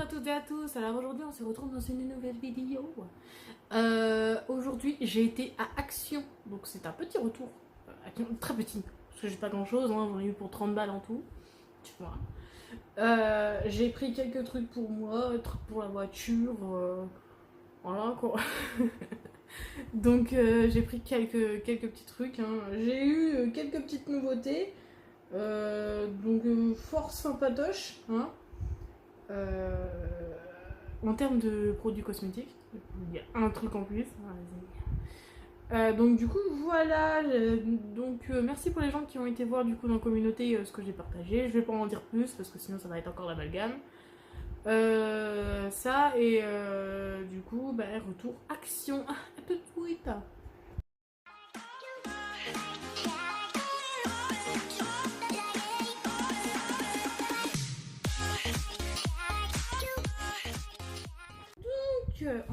toutes et à tous, alors aujourd'hui on se retrouve dans une nouvelle vidéo. Aujourd'hui j'ai été à Action, donc c'est un petit retour, très petit, parce que j'ai pas grand chose, hein, j'en ai eu pour 30 balles en tout, tu vois. J'ai pris quelques trucs pour moi, trucs pour la voiture, voilà quoi. Donc j'ai pris quelques petits trucs, hein. J'ai eu quelques petites nouveautés, donc fort sympatoche, hein. En termes de produits cosmétiques, il y a un truc en plus. Donc du coup voilà, merci pour les gens qui ont été voir du coup dans la communauté ce que j'ai partagé. Je vais pas en dire plus parce que sinon ça va être encore l'amalgame. Ça et du coup retour action. À tout de suite.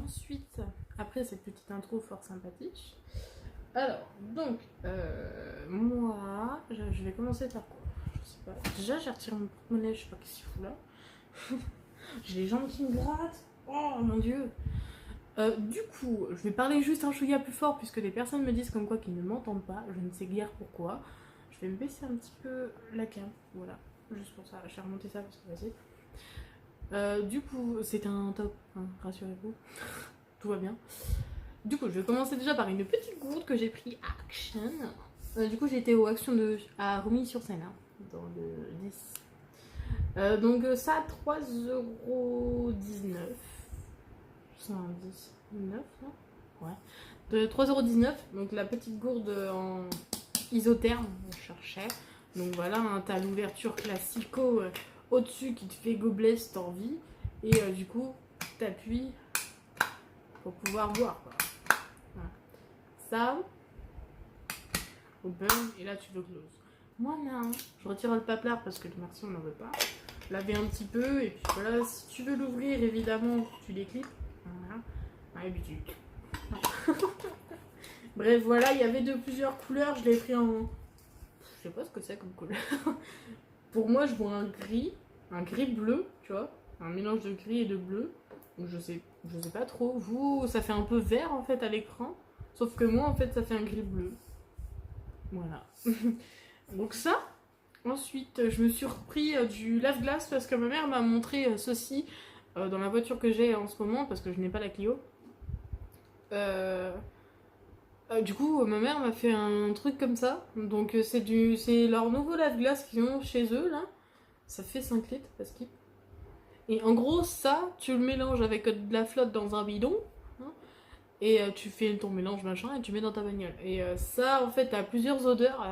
Ensuite, après cette petite intro fort sympathique, alors donc moi je vais commencer par quoi? Je sais pas. Déjà j'ai retiré mon porte-monnaie, je sais pas qu'est-ce qu'il fout là. J'ai les jambes qui me grattent. Oh mon dieu. Du coup, je vais parler juste un chouïa plus fort puisque des personnes me disent comme quoi qu'ils ne m'entendent pas. Je ne sais guère pourquoi. Je vais me baisser un petit peu la cam. Voilà, juste pour ça. Je vais remonter ça parce que vas-y. Du coup, c'est un top, hein, rassurez-vous. Tout va bien. Du coup, je vais commencer déjà par une petite gourde que j'ai pris à Action. Du coup, j'ai été au Action à Romilly-sur-Seine, hein, dans le 10. Donc ça, 3,19€. 119, non? Ouais. De 3,19€. Donc la petite gourde en isotherme, on cherchait. Donc voilà, hein, t'as l'ouverture classico au-dessus qui te fait gobelet si t'as envie. Et du coup, t'appuies pour pouvoir boire, quoi. Voilà. Ça, open, et là tu le close. Moi, non, je retire le paplard parce que merci, on n'en veut pas. Laver un petit peu, et puis voilà, si tu veux l'ouvrir, évidemment, tu l'éclipes. Voilà. Ouais, et puis tu... Bref, voilà, il y avait de plusieurs couleurs, je l'ai pris en... Je sais pas ce que c'est comme couleur. Pour moi, je vois un gris bleu, tu vois, un mélange de gris et de bleu. Je sais pas trop. Vous, ça fait un peu vert en fait à l'écran, sauf que moi en fait ça fait un gris bleu. Voilà. Donc ça. Ensuite, je me suis repris du lave-glace parce que ma mère m'a montré ceci dans la voiture que j'ai en ce moment parce que je n'ai pas la Clio. Du coup, ma mère m'a fait un truc comme ça. Donc c'est leur nouveau lave-glace qu'ils ont chez eux là. Ça fait 5 litres parce qu'ils... Et en gros, ça, tu le mélanges avec de la flotte dans un bidon. Hein, et tu fais ton mélange machin et tu mets dans ta bagnole. Et ça, en fait, t'as plusieurs odeurs.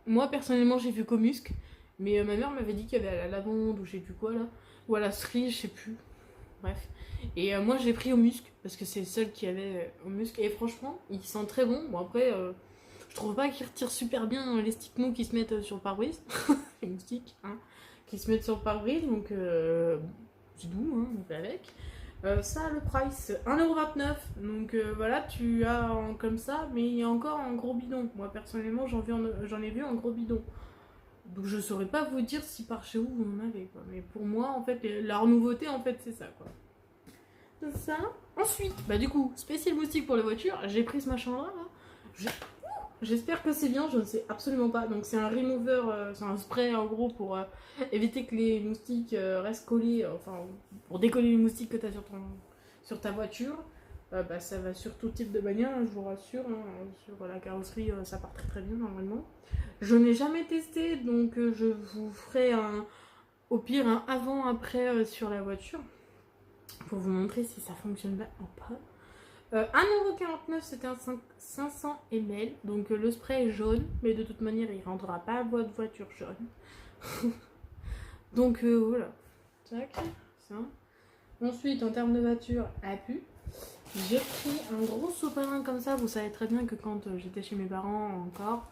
Moi, personnellement, j'ai vu qu'au musc. Mais ma mère m'avait dit qu'il y avait à la lavande ou je sais plus quoi là. Ou à la cerise, je sais plus. Bref. Et moi, j'ai pris au musc. Parce que c'est le seul qui avait au musc. Et franchement, il sent très bon. Bon, après, je trouve pas qu'il retire super bien les sticks mous qui se mettent sur le pare-brise. Les moustiques, hein. Qui se mettent sur le pare-brise. Donc, c'est doux, hein, on fait avec. Ça, le price, 1,29€. Donc voilà, tu as comme ça, mais il y a encore un gros bidon. Moi, personnellement, j'en ai vu un gros bidon. Donc je saurais pas vous dire si par chez vous vous en avez, quoi. Mais pour moi, en fait, leur nouveauté, en fait, c'est ça, quoi. C'est ça. Ensuite, du coup, spécial moustique pour les voitures. J'ai pris ce machin-là, là. J'espère que c'est bien, je ne sais absolument pas. Donc c'est un remover, c'est un spray en gros pour éviter que les moustiques restent collés, enfin pour décoller les moustiques que tu as sur ta voiture. Ça va sur tout type de bagnole, hein, je vous rassure. Hein, sur la carrosserie, ça part très très bien normalement. Je n'ai jamais testé, donc je vous ferai au pire un avant-après sur la voiture pour vous montrer si ça fonctionne bien ou pas. 1,49€, c'était un 500 ml. Donc le spray est jaune, mais de toute manière il rentrera pas à votre voiture jaune. Donc voilà. Tac, ça. Ensuite, en termes de voiture, à pu. J'ai pris un gros sopalin comme ça. Vous savez très bien que quand j'étais chez mes parents encore,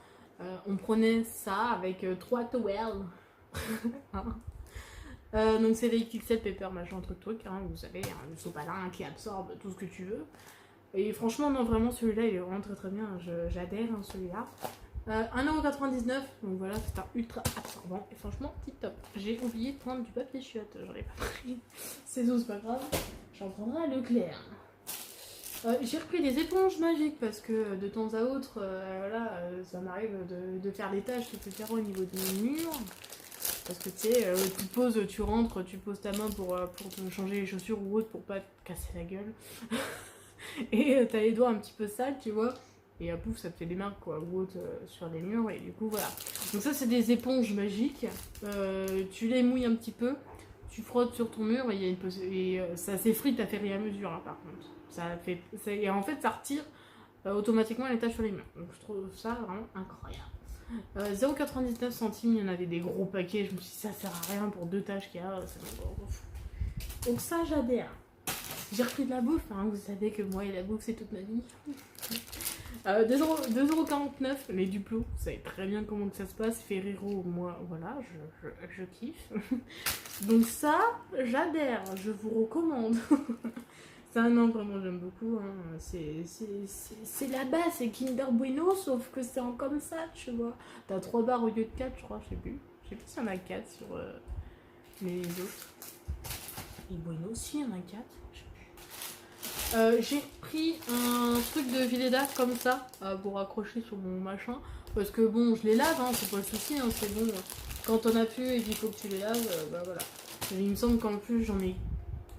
on prenait ça avec 3 towels. Donc c'est les XXL Pepper machin truc, hein, vous savez, hein, le sopalin qui absorbe tout ce que tu veux. Et franchement, non, vraiment, celui-là, il est vraiment très très bien. J'adhère hein, celui-là. 1,99€, donc voilà, c'est un ultra absorbant. Et franchement, tip top. J'ai oublié de prendre du papier chiotte, j'en ai pas pris. c'est tout, c'est pas grave. J'en prendrai à Leclerc. J'ai repris des éponges magiques parce que de temps à autre, voilà, ça m'arrive de faire des tâches, etc. au niveau des murs. Parce que tu sais, tu poses, tu rentres, tu poses ta main pour te changer les chaussures ou autre pour pas te casser la gueule. Et t'as les doigts un petit peu sales, tu vois. Et pouf, ça te fait des marques quoi, ou autre sur les murs. Et du coup, voilà. Donc, ça, c'est des éponges magiques. Tu les mouilles un petit peu, tu frottes sur ton mur et, ça s'effrite à faire et à mesure, hein, par contre. Et en fait, ça retire automatiquement les taches sur les murs. Donc, je trouve ça vraiment incroyable. 0,99 centimes, il y en avait des gros paquets. Je me suis dit, ça sert à rien pour 2 tâches qu'il y a. Donc, ça, j'adhère. J'ai repris de la bouffe, hein. Vous savez que moi et la bouffe, c'est toute ma vie. 2,49€, les Duplo, vous savez très bien comment que ça se passe. Ferrero, moi, voilà, je kiffe. Donc ça, j'adhère, je vous recommande. Ça, non, vraiment, j'aime beaucoup. Hein. C'est la base, c'est Kinder Bueno, sauf que c'est en comme ça, tu vois. T'as 3 barres au lieu de 4, je crois, je sais plus. Je sais plus s'il y en a 4 sur les autres. Et Bueno aussi, il y en a 4. J'ai pris un truc de Villeda comme ça pour accrocher sur mon machin. Parce que bon, je les lave, hein, c'est pas le souci, hein, c'est bon. Quand t'en as plus et qu'il faut que tu les laves, bah voilà. Et il me semble qu'en plus j'en ai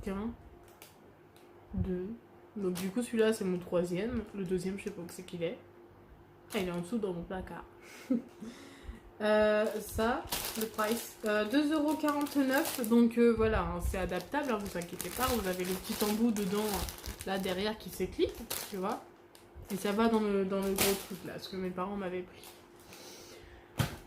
qu'un, 2. Donc du coup celui-là c'est mon 3e. Le 2e je sais pas où c'est qu'il est. Ah, il est en dessous dans mon placard. Ça, le price, 2,49€. Donc voilà, hein, c'est adaptable, hein, vous inquiétez pas. Vous avez le petit embout dedans, là derrière qui s'éclipse, tu vois. Et ça va dans le gros truc là, ce que mes parents m'avaient pris.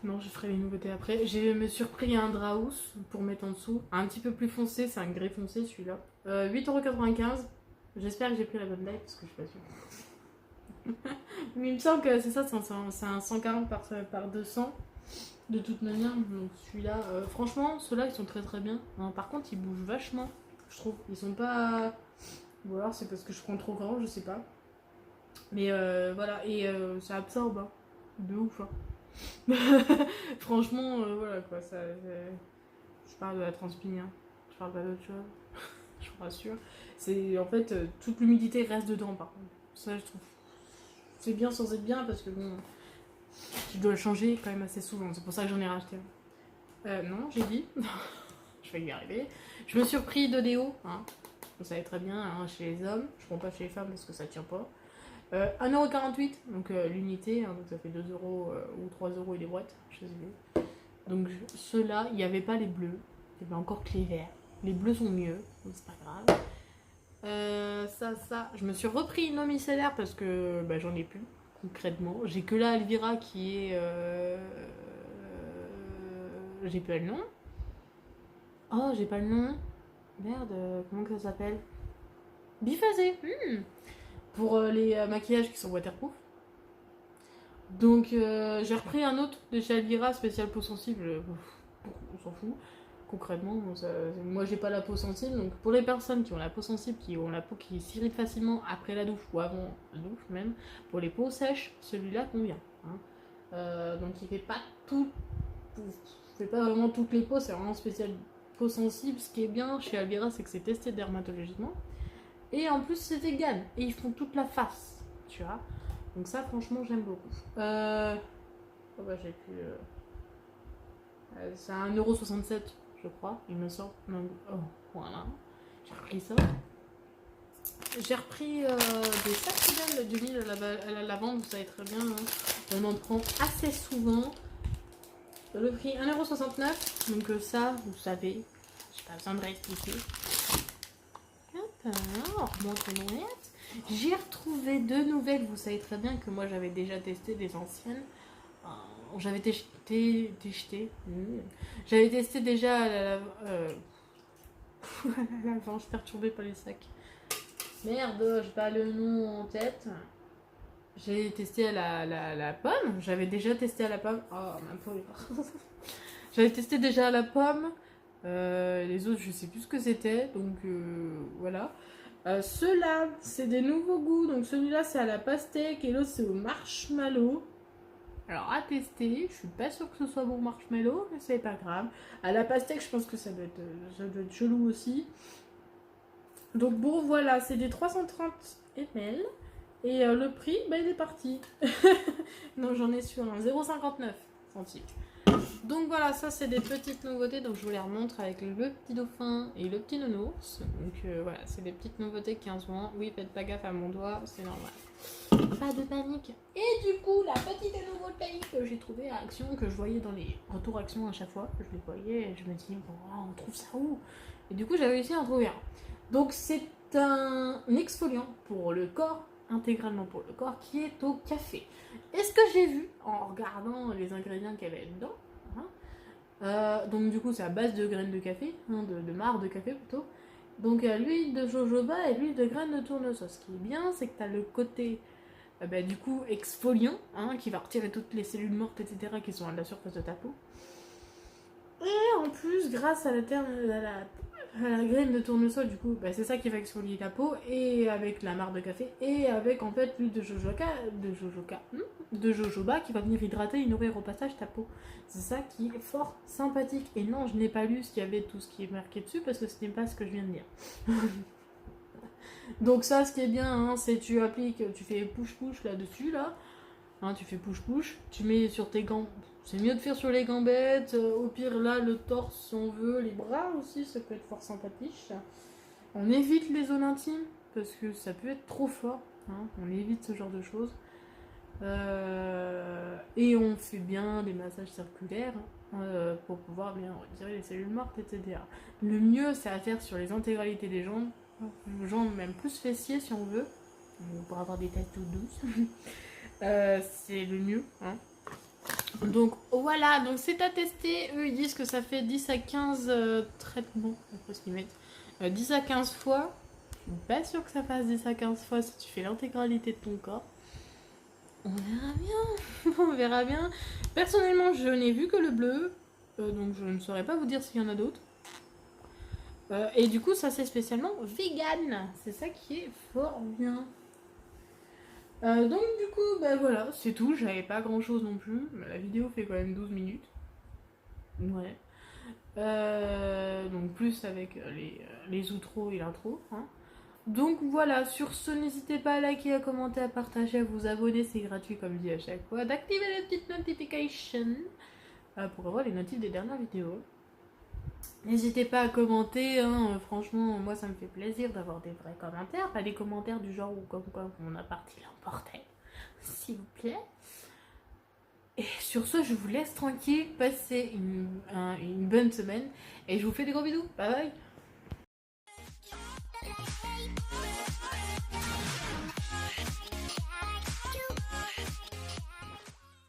Non, je ferai les nouveautés après. Je me suis repris un Draus pour mettre en dessous. Un petit peu plus foncé, c'est un grès foncé celui-là. 8,95€. J'espère que j'ai pris la bonne taille parce que je suis pas sûre. Mais il me semble que c'est ça, c'est un 140 par 200. De toute manière, donc celui-là, franchement, ceux-là ils sont très très bien. Non, par contre, ils bougent vachement, je trouve. Ils sont pas. Ou alors c'est parce que je prends trop grand, je sais pas. Mais voilà, et ça absorbe, hein. De ouf, hein. Franchement, voilà quoi, ça. Je parle de la transpi, hein. Je parle pas d'autre chose. Je vous rassure. C'est en fait, toute l'humidité reste dedans, par contre. Ça, je trouve. C'est bien sans être bien parce que bon. Je dois le changer quand même assez souvent, c'est pour ça que j'en ai racheté un. Non, j'ai dit. Je vais y arriver. Je me suis repris de déo, hein. Vous savez très bien, hein, chez les hommes. Je prends pas chez les femmes parce que ça tient pas. 1,48€, donc l'unité, hein, donc ça fait 2€ ou 3€ et des boîtes, je sais plus. Donc ceux-là, il n'y avait pas les bleus, il y avait encore que les verts. Les bleus sont mieux, donc c'est pas grave. Ça, je me suis repris une eau micellaire parce que bah, j'en ai plus. Concrètement, j'ai que la Elvira qui est. J'ai pas le nom. Oh, j'ai pas le nom. Merde, comment que ça s'appelle? Biphasé. Pour les maquillages qui sont waterproof. Donc, j'ai repris un autre de chez Elvira, spécial peau sensible. On s'en fout. Concrètement, moi j'ai pas la peau sensible, donc pour les personnes qui ont la peau sensible, qui ont la peau qui s'irrite facilement après la douche ou avant la douche même, pour les peaux sèches, celui-là convient. Hein. Donc il fait pas pas vraiment toutes les peaux, c'est vraiment spécial peau sensible. Ce qui est bien chez Alvira, c'est que c'est testé dermatologiquement. Et en plus c'est vegan, et ils font toute la face, tu vois. Donc ça franchement j'aime beaucoup. Oh bah j'ai plus... c'est à 1,67€. Je crois, il me semble. Oh, voilà. J'ai repris ça. J'ai repris des sacs d'huile à la lavande, vous savez très bien. Hein. On en prend assez souvent. Le prix 1,69€. Donc ça, vous savez, j'ai pas besoin de réexpliquer. Alors, j'ai retrouvé 2 nouvelles. Vous savez très bien que moi j'avais déjà testé des anciennes. J'avais testé. J'avais testé déjà la lavande, perturbée par les sacs. Merde, j'ai pas le nom en tête. J'ai testé à la pomme. J'avais déjà testé à la pomme. Oh, ma pauvre. J'avais testé déjà à la pomme. Les autres, je sais plus ce que c'était. Donc voilà. Ceux-là, c'est des nouveaux goûts. Donc celui-là, c'est à la pastèque et l'autre, c'est au marshmallow. Alors à tester, je suis pas sûre que ce soit bon marshmallow, mais c'est pas grave. À la pastèque, je pense que ça doit être chelou aussi. Donc bon, voilà, c'est des 330 ml. Et le prix, bah, il est parti. Donc j'en ai sur un 0,59 centimes. Donc voilà, ça c'est des petites nouveautés. Donc je vous les remontre avec le petit dauphin et le petit nounours. Donc voilà, c'est des petites nouveautés 15 mois. Oui, faites pas gaffe à mon doigt, c'est normal. Pas de panique. Et du coup, la petite nouveauté que j'ai trouvée à Action, que je voyais dans les retours Action à chaque fois, je les voyais et je me dis, bon, on trouve ça où? Et du coup, j'ai réussi à en trouver un. Donc c'est un exfoliant pour le corps, intégralement pour le corps, qui est au café. Et ce que j'ai vu en regardant les ingrédients qu'il y avait dedans, donc du coup c'est à base de graines de café, de marc de café plutôt. Donc l'huile de jojoba et l'huile de graines de tournesol. Ce qui est bien, c'est que tu as le côté du coup exfoliant, qui va retirer toutes les cellules mortes, etc., qui sont à la surface de ta peau. Et en plus, grâce à la graine de tournesol, du coup, c'est ça qui va exfolier ta peau, et avec la marc de café, et avec en fait l'huile de jojoba qui va venir hydrater et nourrir au passage ta peau. C'est ça qui est fort sympathique. Et non, je n'ai pas lu ce qu'il y avait, tout ce qui est marqué dessus, parce que ce n'est pas ce que je viens de dire. Donc ça, ce qui est bien, c'est tu appliques, tu fais push-push là-dessus, là. Tu fais push-push, tu mets sur tes gants. C'est mieux de faire sur les gambettes, au pire là, le torse si on veut, les bras aussi, ça peut être fort sympathique. On évite les zones intimes, parce que ça peut être trop fort, on évite ce genre de choses. Et on fait bien des massages circulaires pour pouvoir bien retirer les cellules mortes, etc. Le mieux, c'est à faire sur les intégralités des jambes même plus fessiers si on veut, pour avoir des têtes toutes douces. C'est le mieux. Donc voilà, donc c'est à tester. Eux ils disent que ça fait 10 à 15 traitements, après ce qu'ils mettent. 10 à 15 fois. Je suis pas sûre que ça fasse 10 à 15 fois si tu fais l'intégralité de ton corps. On verra bien. On verra bien. Personnellement, je n'ai vu que le bleu. Donc je ne saurais pas vous dire s'il y en a d'autres. Et du coup, ça c'est spécialement vegan. C'est ça qui est fort bien. Donc du coup, voilà, c'est tout. J'avais pas grand chose non plus. La vidéo fait quand même 12 minutes. Ouais. Donc plus avec les outros et l'intro. Donc voilà, sur ce, n'hésitez pas à liker, à commenter, à partager, à vous abonner, c'est gratuit comme dit à chaque fois. D'activer les petites notifications pour avoir les notifs des dernières vidéos. N'hésitez pas à commenter, franchement, moi ça me fait plaisir d'avoir des vrais commentaires, pas des commentaires du genre où comme quoi on a parti l'emporter, s'il vous plaît. Et sur ce, je vous laisse tranquille, passez une bonne semaine et je vous fais des gros bisous, bye bye.